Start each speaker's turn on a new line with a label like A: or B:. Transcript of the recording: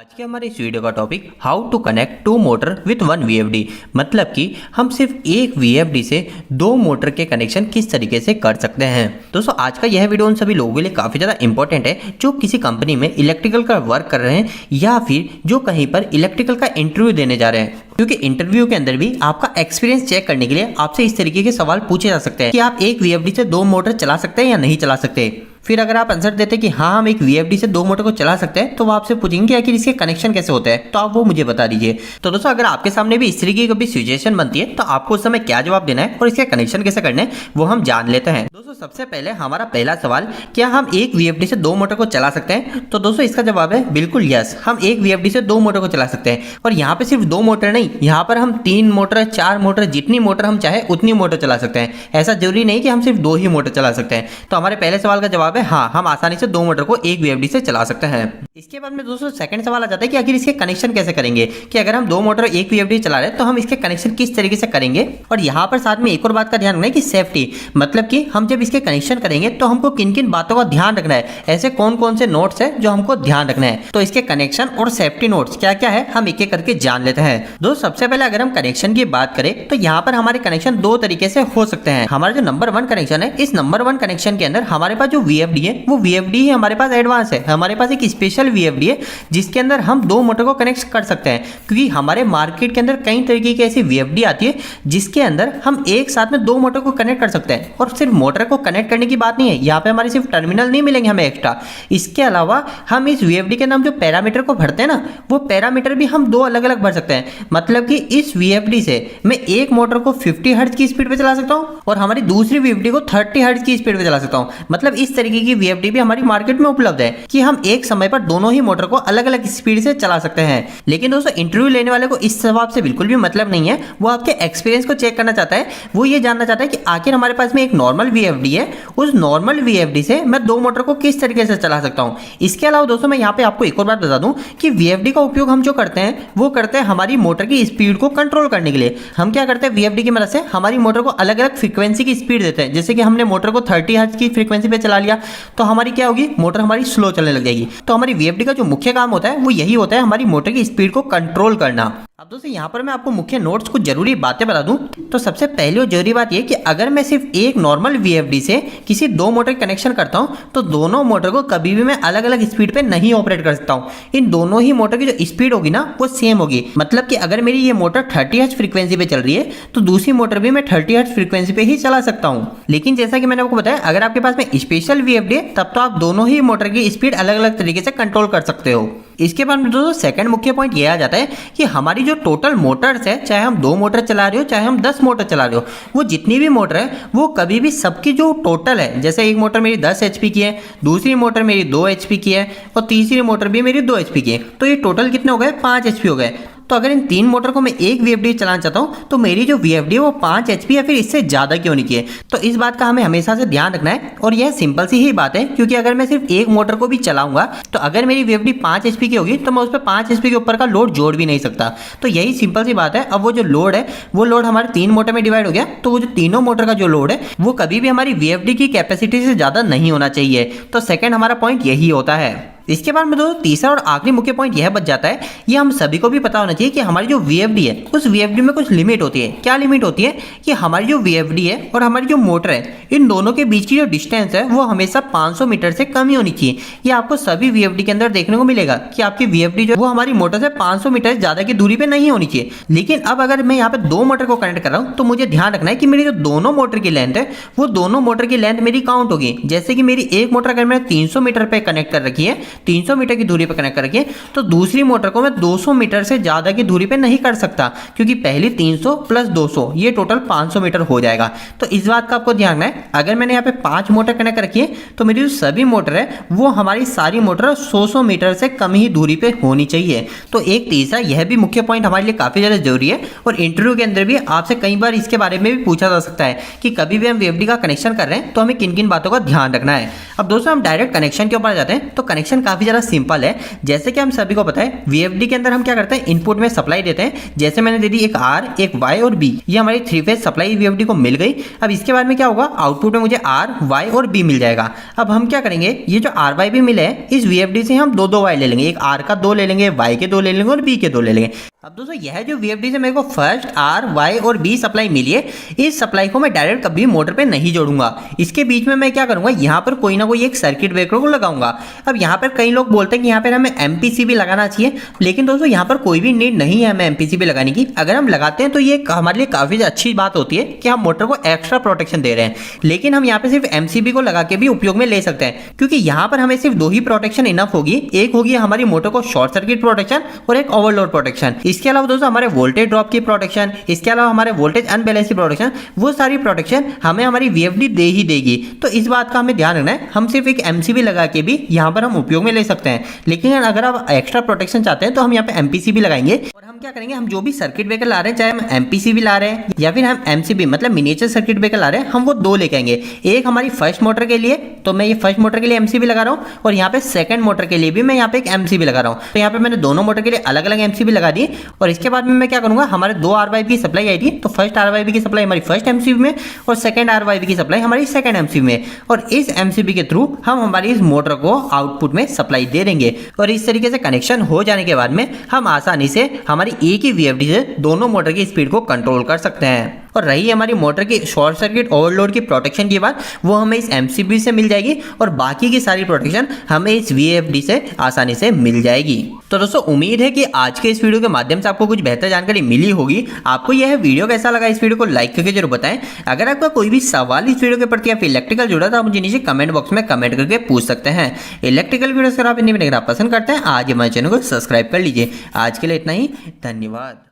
A: आज के हमारे इस वीडियो का topic how to connect two motor with one VFD. मतलब कि हम सिर्फ एक वीएफडी से दो मोटर के कनेक्शन किस तरीके से कर सकते हैं। दोस्तों आज का यह वीडियो उन सभी लोगों के लिए काफ़ी ज़्यादा इंपॉर्टेंट है जो किसी कंपनी में इलेक्ट्रिकल का वर्क कर रहे हैं या फिर जो कहीं पर इलेक्ट्रिकल का इंटरव्यू देने जा रहे हैं, क्योंकि इंटरव्यू के अंदर भी आपका एक्सपीरियंस चेक करने के लिए आपसे इस तरीके के सवाल पूछे जा सकते हैं कि आप एक वीएफडी से दो मोटर चला सकते हैं या नहीं चला सकते। फिर अगर आप आंसर देते कि हाँ हम एक वीएफडी से दो मोटर को चला सकते हैं तो वो आपसे पूछेंगे कि आखिर इसके कनेक्शन कैसे होते हैं, तो आप वो मुझे बता दीजिए। तो दोस्तों अगर आपके सामने भी इस तरीके की कभी सिचुएशन बनती है तो आपको उस समय क्या जवाब देना है और इसके कनेक्शन कैसे करने हैं वो हम जान लेते हैं। दोस्तों सबसे पहले हमारा पहला सवाल, क्या हम एक वीएफडी से दो मोटर को चला सकते हैं? तो दोस्तों इसका जवाब है बिल्कुल यस, हम एक वीएफडी से दो मोटर को चला सकते हैं। और यहाँ पे सिर्फ दो मोटर नहीं, यहाँ पर हम तीन मोटर, चार मोटर, जितनी मोटर हम चाहे उतनी मोटर चला सकते हैं। ऐसा जरूरी नहीं कि हम सिर्फ दो ही मोटर चला सकते हैं। तो हमारे पहले सवाल का जवाब है हाँ, हम आसानी से दो मोटर को एक वीएफडी से चला सकते हैं। इसके बाद में दोस्तों सेकंड सवाल आ जाता है कि आखिर इसके कनेक्शन कैसे करेंगे, कि अगर हम दो मोटर एक वीएफडी चला रहे हैं तो हम इसके कनेक्शन किस तरीके से करेंगे। और यहाँ पर साथ में एक और बात का ध्यान रखना है कि सेफ्टी, मतलब कि हम जब इसके कनेक्शन करेंगे तो हमको किन किन बातों का ध्यान रखना है, ऐसे कौन कौन से नोट्स है जो हमको ध्यान रखना है। तो इसके कनेक्शन और सेफ्टी नोट्स क्या क्या है हम एक एक करके जान लेते हैं। दोस्तों सबसे पहले अगर हम कनेक्शन की बात करें तो यहाँ पर हमारे कनेक्शन दो तरीके से हो सकते हैं। हमारा जो नंबर वन कनेक्शन है, इस नंबर वन कनेक्शन के अंदर हमारे पास जो वीएफडी है वो वीएफडी ही हमारे पास एडवांस है। हमारे पास एक स्पेशल वीएफडी है जिसके अंदर हम दो मोटर को कनेक्ट कर सकते हैं, क्योंकि हमारे मार्केट के अंदर कई तरीके की ऐसी वीएफडी आती है जिसके अंदर हम एक साथ में दो मोटर को कनेक्ट कर सकते हैं। और सिर्फ मोटर को कनेक्ट करने की बात नहीं है, यहाँ पे हमारे सिर्फ टर्मिनल नहीं मिलेंगे हमें एक्स्ट्रा, इसके अलावा हम इस वीएफडी के नाम जो पैरामीटर को भरते हैं ना, वो पैरामीटर भी हम दो अलग अलग भर सकते हैं। मतलब कि इस वीएफडी से मैं एक मोटर को 50 हर्ट्ज की स्पीड पे चला सकता हूँ और हमारी दूसरी वीएफडी को 30 हर्ट्ज की स्पीड पे चला सकता हूँ। मतलब इस तरीके की वीएफडी भी हमारी मार्केट में उपलब्ध है कि हम एक समय पर दोनों ही मोटर को अलग अलग स्पीड से चला सकते हैं। लेकिन दोस्तों इंटरव्यू लेने वाले को इस जवाब से बिल्कुल भी मतलब नहीं है, वो आपके एक्सपीरियंस को चेक करना चाहता है। वो ये जानना चाहता है कि आखिर हमारे पास में एक नॉर्मल वीएफडी है, उस नॉर्मल वीएफडी से मैं दो मोटर को किस तरीके से चला सकता हूं। इसके अलावा दोस्तों मैं यहाँ पे आपको एक और बात बता दूं कि वीएफडी का उपयोग हम जो करते हैं वो करते हैं हमारी मोटर की स्पीड को कंट्रोल करने के लिए। हम क्या करते हैं, वीएफडी की मदद से हमारी मोटर को अलग अलग फ्रीक्वेंसी की स्पीड देते हैं। जैसे कि हमने मोटर को 30 हर्ट्ज की फ्रीक्वेंसी पे चला लिया तो हमारी क्या होगी, मोटर हमारी स्लो चलने लग जाएगी। तो हमारी वीएफडी का जो मुख्य काम होता है वो यही होता है, हमारी मोटर की स्पीड को कंट्रोल करना। अब दोस्तों यहाँ पर मैं आपको मुख्य नोट्स कुछ जरूरी बातें बता दूं। तो सबसे पहली और जरूरी बात यह कि अगर मैं सिर्फ एक नॉर्मल वीएफडी से किसी दो मोटर कनेक्शन करता हूं तो दोनों मोटर को कभी भी मैं अलग अलग स्पीड पे नहीं ऑपरेट कर सकता हूं। इन दोनों ही मोटर की जो स्पीड होगी ना वो सेम होगी। मतलब कि अगर मेरी ये मोटर 30 हर्ट्ज फ्रीक्वेंसी पे चल रही है तो दूसरी मोटर भी मैं 30 हर्ट्ज फ्रीक्वेंसी पे ही चला सकता हूँ। लेकिन जैसा कि मैंने आपको बताया, अगर आपके पास में स्पेशल वीएफडी है तब तो आप दोनों ही मोटर की स्पीड अलग अलग तरीके से कंट्रोल कर सकते हो। इसके बाद में दोस्तों सेकंड मुख्य पॉइंट यह आ जाता है कि हमारी जो टोटल मोटर्स है, चाहे हम दो मोटर चला रहे हो चाहे हम 10 मोटर चला रहे हो, वो जितनी भी मोटर है वो कभी भी सबकी जो टोटल है, जैसे एक मोटर मेरी 10 HP की है, दूसरी मोटर मेरी 2 HP की है और तीसरी मोटर भी मेरी 2 HP की है, तो ये टोटल कितने हो गए, 5 HP हो गए। तो अगर इन तीन मोटर को मैं एक वीएफडी चलाना चाहता हूं तो मेरी जो वीएफडी है वो 5 HP या फिर इससे ज्यादा की होनी चाहिए। तो इस बात का हमें हमेशा से ध्यान रखना है। और यह सिंपल सी ही बात है, क्योंकि अगर मैं सिर्फ एक मोटर को भी चलाऊंगा तो अगर मेरी वीएफडी 5 HP की होगी तो मैं उस पर 5 HP के ऊपर का लोड जोड़ भी नहीं सकता। तो यही सिंपल सी बात है। अब वो जो लोड है वो लोड हमारे तीन मोटर में डिवाइड हो गया, तो वो जो तीनों मोटर का जो लोड है वो कभी भी हमारी वीएफडी की कैपेसिटी से ज्यादा नहीं होना चाहिए। तो सेकंड हमारा पॉइंट यही होता है। इसके बाद में दोस्तों तीसरा और आखिरी मुख्य पॉइंट यह बच जाता है, ये हम सभी को भी पता होना चाहिए कि हमारी जो वीएफडी है उस वीएफडी में कुछ लिमिट होती है। क्या लिमिट होती है कि हमारी जो वीएफडी है और हमारी जो मोटर है, इन दोनों के बीच की जो डिस्टेंस है वो हमेशा 500 मीटर से कम ही होनी चाहिए। ये आपको सभी वीएफडी के अंदर देखने को मिलेगा कि आपकी वीएफडी जो वो हमारी मोटर से 500 मीटर ज्यादा की दूरी पे नहीं होनी चाहिए। लेकिन अब अगर मैं यहाँ पे दो मोटर को कनेक्ट कर रहा हूँ तो मुझे ध्यान रखना है कि मेरी जो दोनों मोटर की लेंथ है वो दोनों मोटर की लेंथ मेरी काउंट होगी। जैसे कि मेरी एक मोटर अगर मैंने 300 मीटर पे कनेक्ट कर रखी है, 300 मीटर की दूरी पे कनेक्ट करके, तो दूसरी मोटर को मैं 200 मीटर से ज्यादा की दूरी पे नहीं कर सकता, क्योंकि पहली 300 प्लस 200 ये टोटल 500 मीटर हो जाएगा। तो इस बात का आपको ध्यान रखना है। अगर मैंने यहाँ पे 5 मोटर कनेक्ट रखी है तो मेरी जो सभी मोटर है वो हमारी सारी मोटर 100 मीटर से कम ही दूरी पे होनी चाहिए। तो एक तीसरा यह भी मुख्य पॉइंट हमारे लिए काफी ज्यादा जरूरी है और इंटरव्यू के अंदर भी आपसे कई बार इसके बारे में भी पूछा जा सकता है कि कभी भी हम वीएफडी का कनेक्शन कर रहे हैं तो हमें किन किन बातों का ध्यान रखना है। अब दोस्तों हम डायरेक्ट कनेक्शन के ऊपर जाते हैं। तो कनेक्शन कनेक्शन काफी ज्यादा सिंपल है। जैसे कि हम सभी को पता है वीएफडी के अंदर हम क्या करते हैं, इनपुट में सप्लाई देते हैं। जैसे मैंने दे दी एक आर, एक वाई और बी, ये हमारी 3 फेज सप्लाई वीएफडी को मिल गई। अब इसके बाद में क्या होगा, आउटपुट में मुझे आर, वाई और बी मिल जाएगा। अब हम क्या करेंगे, ये जो आर वाई बी मिले हैं इस वीएफडी से हम दो वाई ले लेंगे, एक आर का 2 ले लेंगे, वाई के 2 ले लेंगे और बी के 2 ले लेंगे। अब दोस्तों यह जो वीएफडी से मेरे को फर्स्ट आर, वाई और बी सप्लाई मिली है, इस सप्लाई को मैं डायरेक्ट कभी मोटर पे नहीं जोड़ूंगा। इसके बीच में मैं क्या करूंगा, यहाँ पर कोई ना कोई एक सर्किट ब्रेकर को लगाऊंगा। अब यहाँ पर कई लोग बोलते हैं कि यहाँ पर हमें एमपीसीबी लगाना चाहिए, लेकिन दोस्तों यहाँ पर कोई भी नीड नहीं है हमें एमपीसीबी लगाने की। अगर हम लगाते हैं तो ये हमारे लिए काफी अच्छी बात होती है कि हम मोटर को एक्स्ट्रा प्रोटेक्शन दे रहे हैं। लेकिन हम यहाँ पे सिर्फ एमसीबी को लगा के भी उपयोग में ले सकते हैं, क्योंकि यहाँ पर हमें सिर्फ 2 ही प्रोटेक्शन इनफ होगी। एक होगी हमारी मोटर को शॉर्ट सर्किट प्रोटेक्शन और एक ओवरलोड प्रोटेक्शन। इसके अलावा दोस्तों हमारे वोल्टेज ड्रॉप की प्रोटेक्शन, इसके अलावा हमारे वोल्टेज अनबैलेंस की प्रोटेक्शन, वो सारी प्रोटेक्शन हमें हमारी वीएफडी दे ही देगी। तो इस बात का हमें ध्यान रखना है, हम सिर्फ एक एमसीबी लगा के भी यहाँ पर हम उपयोग में ले सकते हैं। लेकिन अगर आप एक्स्ट्रा प्रोटेक्शन चाहते हैं तो हम यहाँ पे एमपीसीबी लगाएंगे। और हम क्या करेंगे, हम जो भी सर्किट ब्रेकर ला रहे हैं, चाहे हम एमपीसीबी ला रहे हैं या फिर हम एमसीबी मतलब मिनिएचर सर्किट ब्रेकर ला रहे हैं, हम वो 2 लेके आएंगे। एक हमारी फर्स्ट मोटर के लिए, तो मैं ये फर्स्ट मोटर के लिए एमसीबी लगा रहा हूँ, और यहाँ पे सेकंड मोटर के लिए भी मैं यहाँ पे एक एमसीबी लगा रहा हूँ। तो यहाँ पे मैंने दोनों मोटर के लिए अलग अलग एमसीबी लगा दी। और इसके बाद में मैं क्या करूंगा, हमारे 2 आरवाईबी की सप्लाई आई थी, तो फर्स्ट आरवाईबी की सप्लाई हमारी फर्स्ट एमसीबी में और सेकंड आरवाईबी की सप्लाई हमारी सेकंड एमसीबी में। और इस एमसीबी के थ्रू हम हमारी इस मोटर को आउटपुट में सप्लाई दे देंगे। और इस तरीके से कनेक्शन हो जाने के बाद में हम आसानी से हमारी एक ही वीएफडी से दोनों मोटर की स्पीड को कंट्रोल कर सकते हैं। और रही हमारी मोटर की शॉर्ट सर्किट ओवरलोड की प्रोटेक्शन की बात, वो हमें इस एमसीबी से मिल जाएगी और बाकी की सारी प्रोटेक्शन हमें इस वीएफडी से आसानी से मिल जाएगी। तो दोस्तों उम्मीद है कि आज के इस वीडियो के माध्यम से आपको कुछ बेहतर जानकारी मिली होगी। आपको यह वीडियो कैसा लगा, इस वीडियो को लाइक करके जरूर बताएं। अगर आपका कोई भी सवाल इस वीडियो के प्रति या फिर इलेक्ट्रिकल जुड़ा तो आप मुझे नीचे कमेंट बॉक्स में कमेंट करके पूछ सकते हैं। इलेक्ट्रिकल वीडियो अगर आप पसंद करते हैं, आज हमारे चैनल को सब्सक्राइब कर लीजिए। आज के लिए इतना ही, धन्यवाद।